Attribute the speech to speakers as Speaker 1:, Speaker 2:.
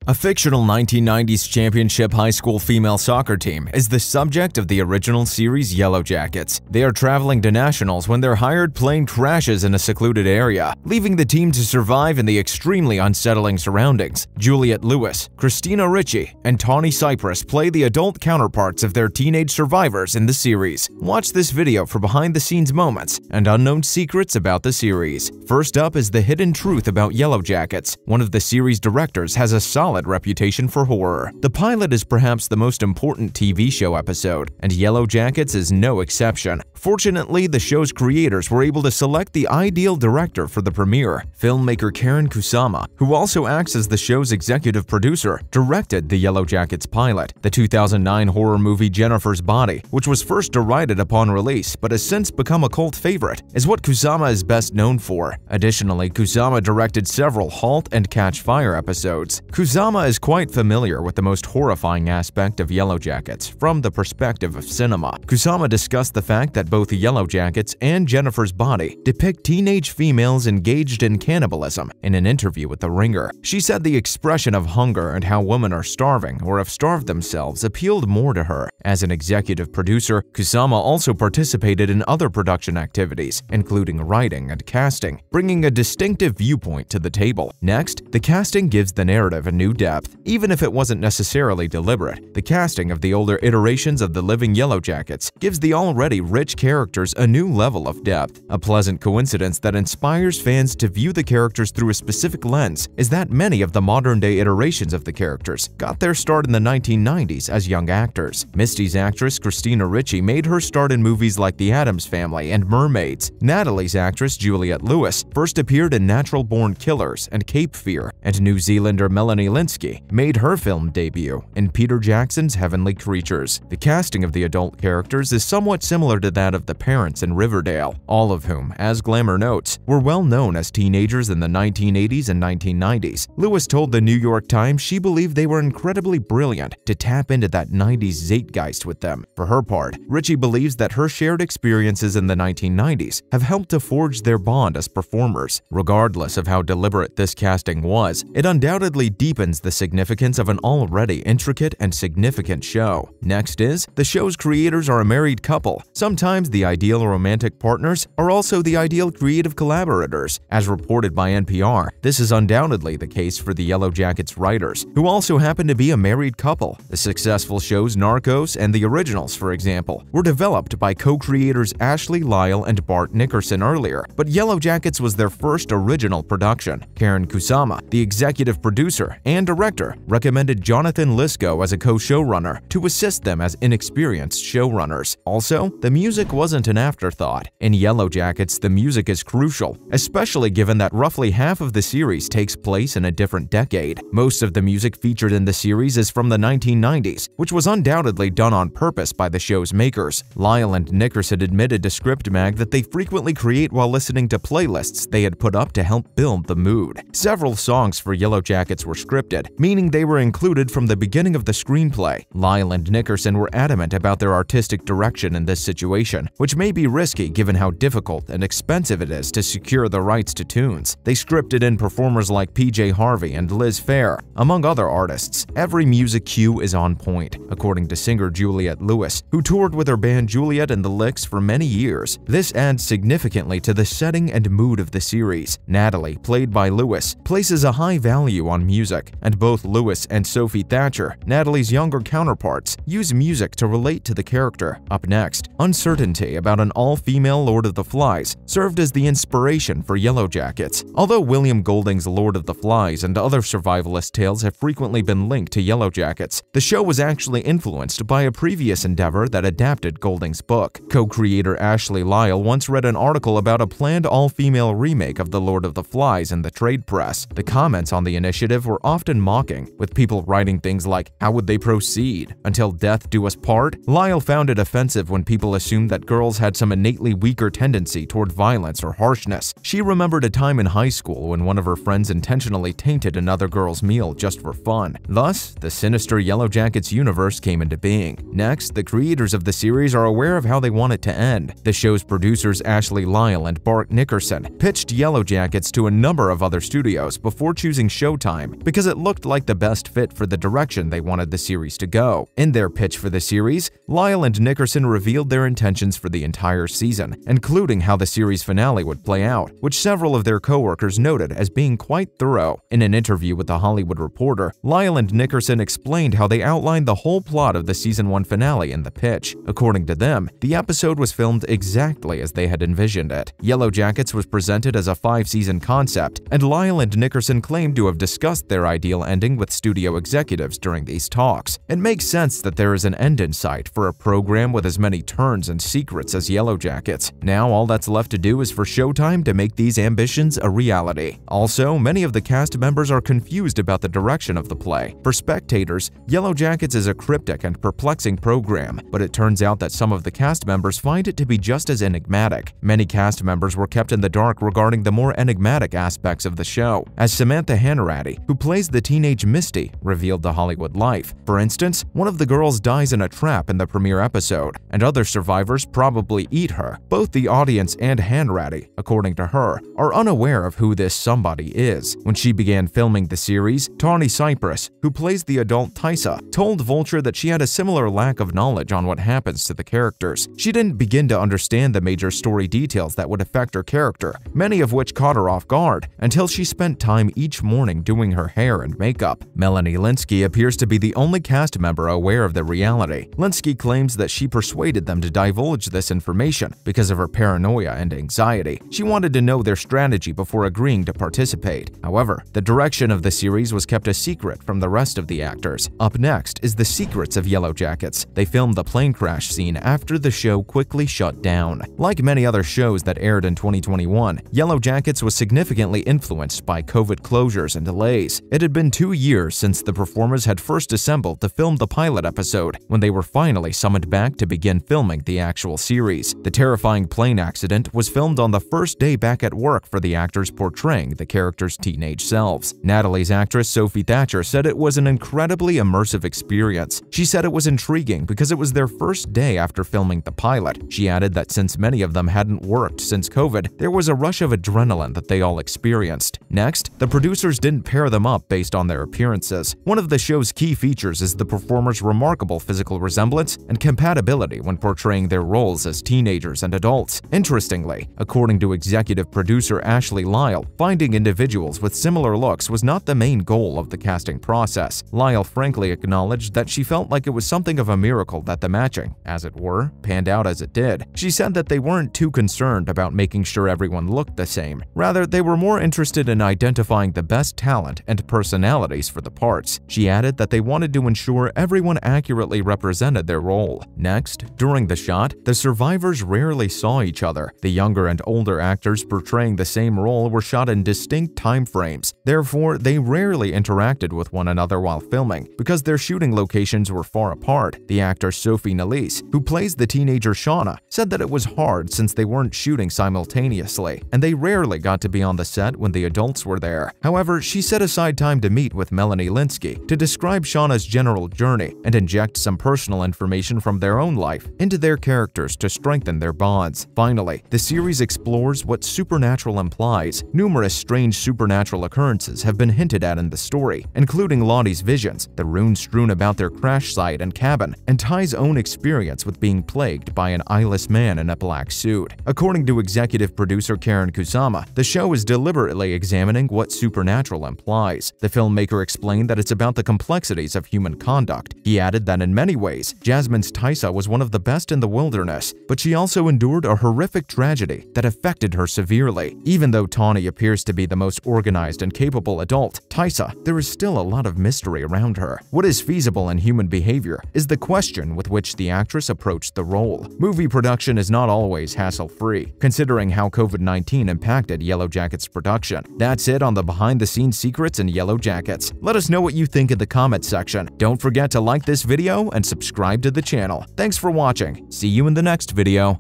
Speaker 1: A fictional 1990s championship high school female soccer team is the subject of the original series Yellowjackets. They are traveling to nationals when their hired plane crashes in a secluded area, leaving the team to survive in the extremely unsettling surroundings. Juliette Lewis, Christina Ricci, and Tawny Cypress play the adult counterparts of their teenage survivors in the series. Watch this video for behind-the-scenes moments and unknown secrets about the series. First up is the hidden truth about Yellowjackets. One of the series directors has a solid reputation for horror. The pilot is perhaps the most important TV show episode, and Yellowjackets is no exception. Fortunately, the show's creators were able to select the ideal director for the premiere. Filmmaker Karen Kusama, who also acts as the show's executive producer, directed the Yellowjackets pilot. The 2009 horror movie Jennifer's Body, which was first derided upon release but has since become a cult favorite, is what Kusama is best known for. Additionally, Kusama directed several Halt and Catch Fire episodes. Kusama is quite familiar with the most horrifying aspect of Yellowjackets from the perspective of cinema. Kusama discussed the fact that both Yellowjackets and Jennifer's Body depict teenage females engaged in cannibalism in an interview with The Ringer. She said the expression of hunger and how women are starving or have starved themselves appealed more to her. As an executive producer, Kusama also participated in other production activities, including writing and casting, bringing a distinctive viewpoint to the table. Next, the casting gives the narrative a new depth. Even if it wasn't necessarily deliberate, the casting of the older iterations of the living Yellowjackets gives the already rich characters a new level of depth. A pleasant coincidence that inspires fans to view the characters through a specific lens is that many of the modern-day iterations of the characters got their start in the 1990s as young actors. Misty's actress Christina Ricci made her start in movies like The Addams Family and Mermaids. Natalie's actress Juliette Lewis first appeared in Natural Born Killers and Cape Fear, and New Zealander Melanie Linsky made her film debut in Peter Jackson's Heavenly Creatures. The casting of the adult characters is somewhat similar to that of the parents in Riverdale, all of whom, as Glamour notes, were well known as teenagers in the 1980s and 1990s. Lewis told the New York Times she believed they were incredibly brilliant to tap into that 90s zeitgeist with them. For her part, Ricci believes that her shared experiences in the 1990s have helped to forge their bond as performers. Regardless of how deliberate this casting was, it undoubtedly deepens the significance of an already intricate and significant show. Next is, the show's creators are a married couple. Sometimes the ideal romantic partners are also the ideal creative collaborators. As reported by NPR, this is undoubtedly the case for the Yellowjackets writers, who also happen to be a married couple. The successful shows Narcos and the originals, for example, were developed by co-creators Ashley Lyle and Bart Nickerson earlier, but Yellowjackets was their first original production. Karen Kusama, the executive producer and director, recommended Jonathan Lisco as a co-showrunner to assist them as inexperienced showrunners. Also, the music wasn't an afterthought. In Yellowjackets, the music is crucial, especially given that roughly half of the series takes place in a different decade. Most of the music featured in the series is from the 1990s, which was undoubtedly done on purpose by the show's makers. Lyle and Nickerson admitted to Script Mag that they frequently create while listening to playlists they had put up to help build the mood. Several songs for Yellowjackets were scripted, meaning they were included from the beginning of the screenplay. Lyle and Nickerson were adamant about their artistic direction in this situation, which may be risky given how difficult and expensive it is to secure the rights to tunes. They scripted in performers like PJ Harvey and Liz Phair, among other artists. Every music cue is on point, according to singer Juliette Lewis, who toured with her band Juliette and the Licks for many years. This adds significantly to the setting and mood of the series. Natalie, played by Lewis, places a high value on music, and both Lewis and Sophie Thatcher, Natalie's younger counterparts, use music to relate to the character. Up next, uncertainty about an all-female Lord of the Flies served as the inspiration for Yellowjackets. Although William Golding's Lord of the Flies and other survivalist tales have frequently been linked to Yellowjackets, the show was actually influenced by a previous endeavor that adapted Golding's book. Co-creator Ashley Lyle once read an article about a planned all-female remake of The Lord of the Flies in the trade press. The comments on the initiative were often mocking, with people writing things like, "How would they proceed? Until death do us part?" Lyle found it offensive when people assumed that girls had some innately weaker tendency toward violence or harshness. She remembered a time in high school when one of her friends intentionally tainted another girl's meal just for fun. Thus, the sinister Yellowjackets universe came into being. Next, the creators of the series are aware of how they want it to end. The show's producers Ashley Lyle and Bart Nickerson pitched Yellowjackets to a number of other studios before choosing Showtime because it it looked like the best fit for the direction they wanted the series to go. In their pitch for the series, Lyle and Nickerson revealed their intentions for the entire season, including how the series finale would play out, which several of their co-workers noted as being quite thorough. In an interview with The Hollywood Reporter, Lyle and Nickerson explained how they outlined the whole plot of the season 1 finale in the pitch. According to them, the episode was filmed exactly as they had envisioned it. Yellowjackets was presented as a 5-season concept, and Lyle and Nickerson claimed to have discussed their ideal ending with studio executives during these talks. It makes sense that there is an end in sight for a program with as many turns and secrets as Yellowjackets. Now all that's left to do is for Showtime to make these ambitions a reality. Also, many of the cast members are confused about the direction of the play. For spectators, Yellowjackets is a cryptic and perplexing program, but it turns out that some of the cast members find it to be just as enigmatic. Many cast members were kept in the dark regarding the more enigmatic aspects of the show, as Samantha Hanratty, who plays the teenage Misty, revealed to Hollywood Life. For instance, one of the girls dies in a trap in the premiere episode, and other survivors probably eat her. Both the audience and Hanratty, according to her, are unaware of who this somebody is. When she began filming the series, Tawny Cypress, who plays the adult Tysa, told Vulture that she had a similar lack of knowledge on what happens to the characters. She didn't begin to understand the major story details that would affect her character, many of which caught her off guard, until she spent time each morning doing her hair and makeup. Melanie Lynskey appears to be the only cast member aware of the reality. Lynskey claims that she persuaded them to divulge this information because of her paranoia and anxiety. She wanted to know their strategy before agreeing to participate. However, the direction of the series was kept a secret from the rest of the actors. Up next is the secrets of Yellowjackets. They filmed the plane crash scene after the show quickly shut down. Like many other shows that aired in 2021, Yellowjackets was significantly influenced by COVID closures and delays. It had been 2 years since the performers had first assembled to film the pilot episode, when they were finally summoned back to begin filming the actual series. The terrifying plane accident was filmed on the first day back at work for the actors portraying the characters' teenage selves. Natalie's actress Sophie Thatcher said it was an incredibly immersive experience. She said it was intriguing because it was their first day after filming the pilot. She added that since many of them hadn't worked since COVID, there was a rush of adrenaline that they all experienced. Next, the producers didn't pair them up based on their appearances. One of the show's key features is the performers' remarkable physical resemblance and compatibility when portraying their roles as teenagers and adults. Interestingly, according to executive producer Ashley Lyle, finding individuals with similar looks was not the main goal of the casting process. Lyle frankly acknowledged that she felt like it was something of a miracle that the matching, as it were, panned out as it did. She said that they weren't too concerned about making sure everyone looked the same. Rather, they were more interested in identifying the best talent and personalities for the parts. She added that they wanted to ensure everyone accurately represented their role. Next, during the shot, the survivors rarely saw each other. The younger and older actors portraying the same role were shot in distinct time frames. Therefore, they rarely interacted with one another while filming, because their shooting locations were far apart. The actor Sophie Nélisse, who plays the teenager Shauna, said that it was hard since they weren't shooting simultaneously, and they rarely got to be on the set when the adults were there. However, she set aside time to meet with Melanie Lynskey to describe Shauna's general journey and inject some personal information from their own life into their characters to strengthen their bonds. Finally, the series explores what supernatural implies. Numerous strange supernatural occurrences have been hinted at in the story, including Lottie's visions, the runes strewn about their crash site and cabin, and Ty's own experience with being plagued by an eyeless man in a black suit. According to executive producer Karen Kusama, the show is deliberately examining what supernatural implies. The filmmaker explained that it's about the complexities of human conduct. He added that in many ways, Jasmine's Tysa was one of the best in the wilderness, but she also endured a horrific tragedy that affected her severely. Even though Tawny appears to be the most organized and capable adult, Tysa, there is still a lot of mystery around her. What is feasible in human behavior is the question with which the actress approached the role. Movie production is not always hassle-free, considering how COVID-19 impacted Yellowjackets' production. That's it on the behind-the-scenes secrets in Yellowjackets. Let us know what you think in the comment section. Don't forget to like this video and subscribe to the channel. Thanks for watching. See you in the next video.